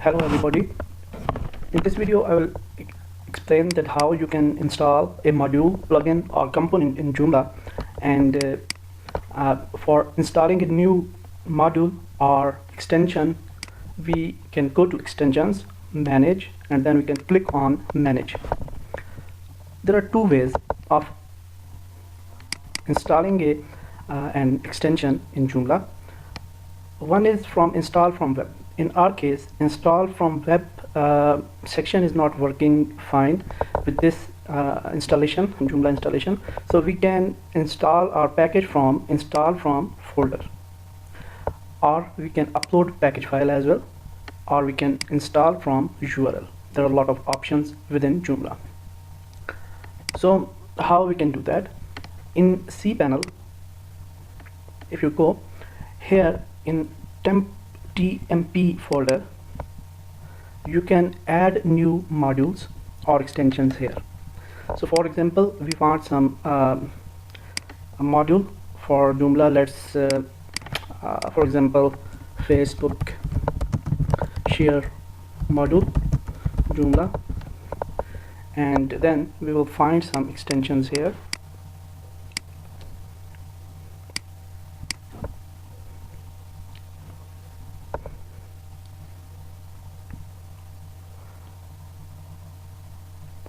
Hello everybody. In this video I will explain that how you can install a module, plugin or component in Joomla, and for installing a new module or extension we can go to extensions, manage, and then we can click on manage. There are two ways of installing an extension in Joomla. One is from install from web. In our case, install from web section is not working fine with this installation, Joomla installation. So we can install our package from install from folder, or we can upload package file as well, or we can install from URL. There are a lot of options within Joomla. So how we can do that? In cPanel, if you go here in TMP folder, you can add new modules or extensions here. So for example, we want some a module for Joomla. Let's for example, Facebook share module Joomla, and then we will find some extensions here.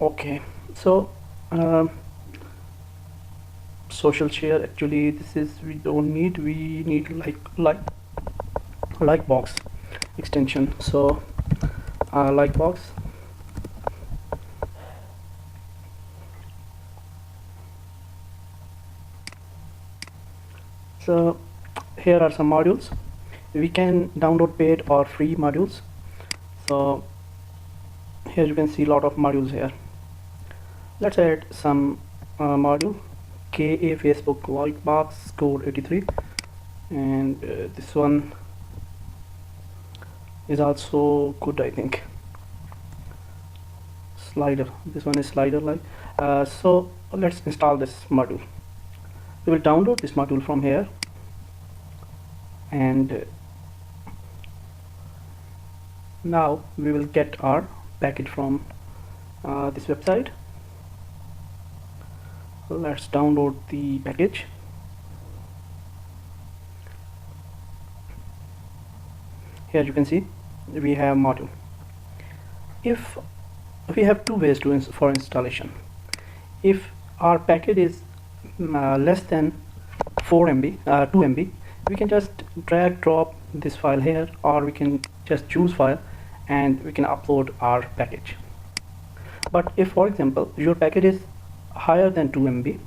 Okay, so social share, actually this is we don't need, we need like box extension. So like box, so here are some modules. We can download paid or free modules. So here you can see a lot of modules here. Let's add some module, KA Facebook like box code 83, and this one is also good, I think. Slider, this one is slider like. So let's install this module. We will download this module from here, and now we will get our package from this website. Let's download the package. Here you can see we have module. If we have two ways to for installation. If our package is less than 4 MB, 2 MB, we can just drag drop this file here, or we can just choose file and we can upload our package. But if, for example, your package is higher than 2 MB,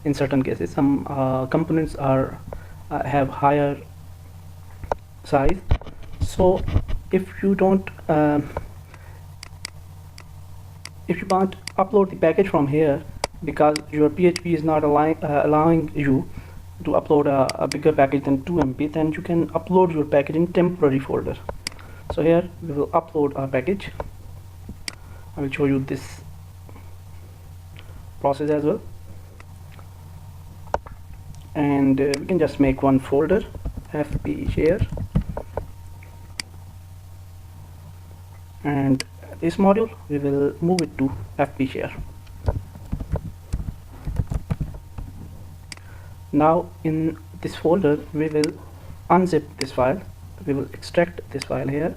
in certain cases some components are have higher size. So if you don't if you can't upload the package from here because your PHP is not allowing you to upload a bigger package than 2 MB, then you can upload your package in temporary folder. So here we will upload our package. I will show you this process as well, and we can just make one folder, fp share, and this module we will move it to fp share. Now in this folder we will unzip this file, we will extract this file here,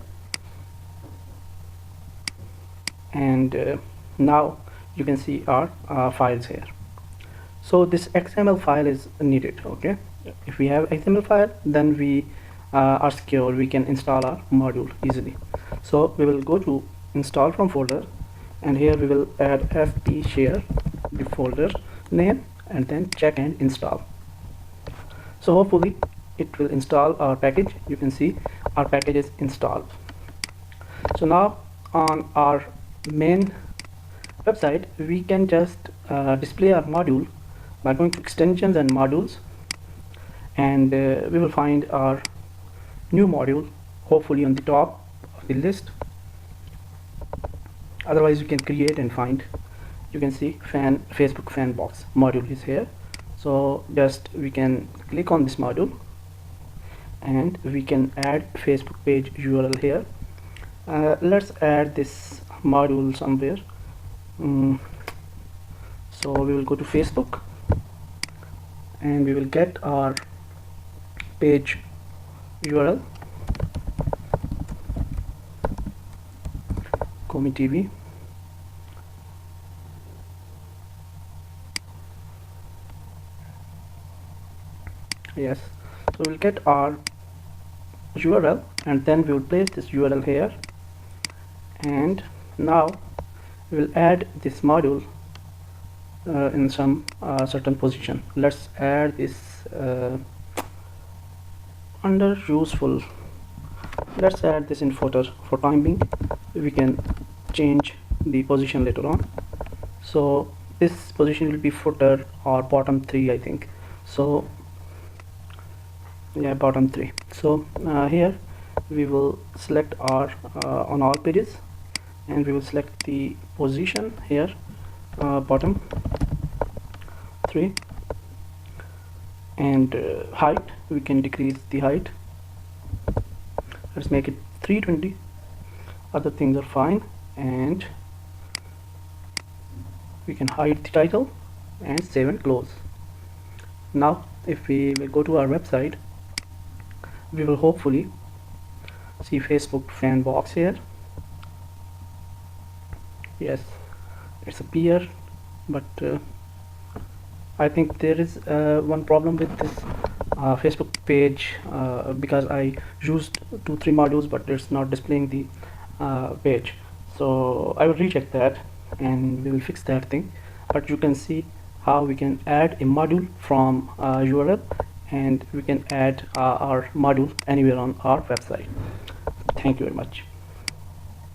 and now you can see our files here. So this XML file is needed. Okay, if we have XML file, then we are secure, we can install our module easily. So we will go to install from folder, and here we will add fp share, the folder name, and then check and install. So hopefully it will install our package. You can see our package is installed. So now on our main website we can just display our module by going to extensions and modules, and we will find our new module hopefully on the top of the list. Otherwise you can create and find. You can see Facebook fan box module is here. So just we can click on this module and we can add Facebook page URL here, Let's add this module somewhere. So we will go to Facebook and we will get our page URL, Komi TV. Yes, so we'll get our URL and then we will place this URL here, and now we will add this module in some certain position. Let's add this under useful. Let's add this in footer for time being. We can change the position later on. So this position will be footer or bottom 3, I think. So yeah, bottom 3. So here we will select our on all pages, and we will select the position here, bottom 3, and height, we can decrease the height. Let's make it 320. Other things are fine, and we can hide the title and save and close. Now if we will go to our website, we will hopefully see Facebook fan box here. Yes, it's appear, but I think there is one problem with this Facebook page, because I used 2-3 modules, but it's not displaying the page. So I will recheck that and we will fix that thing. But you can see how we can add a module from URL, and we can add our module anywhere on our website. Thank you very much.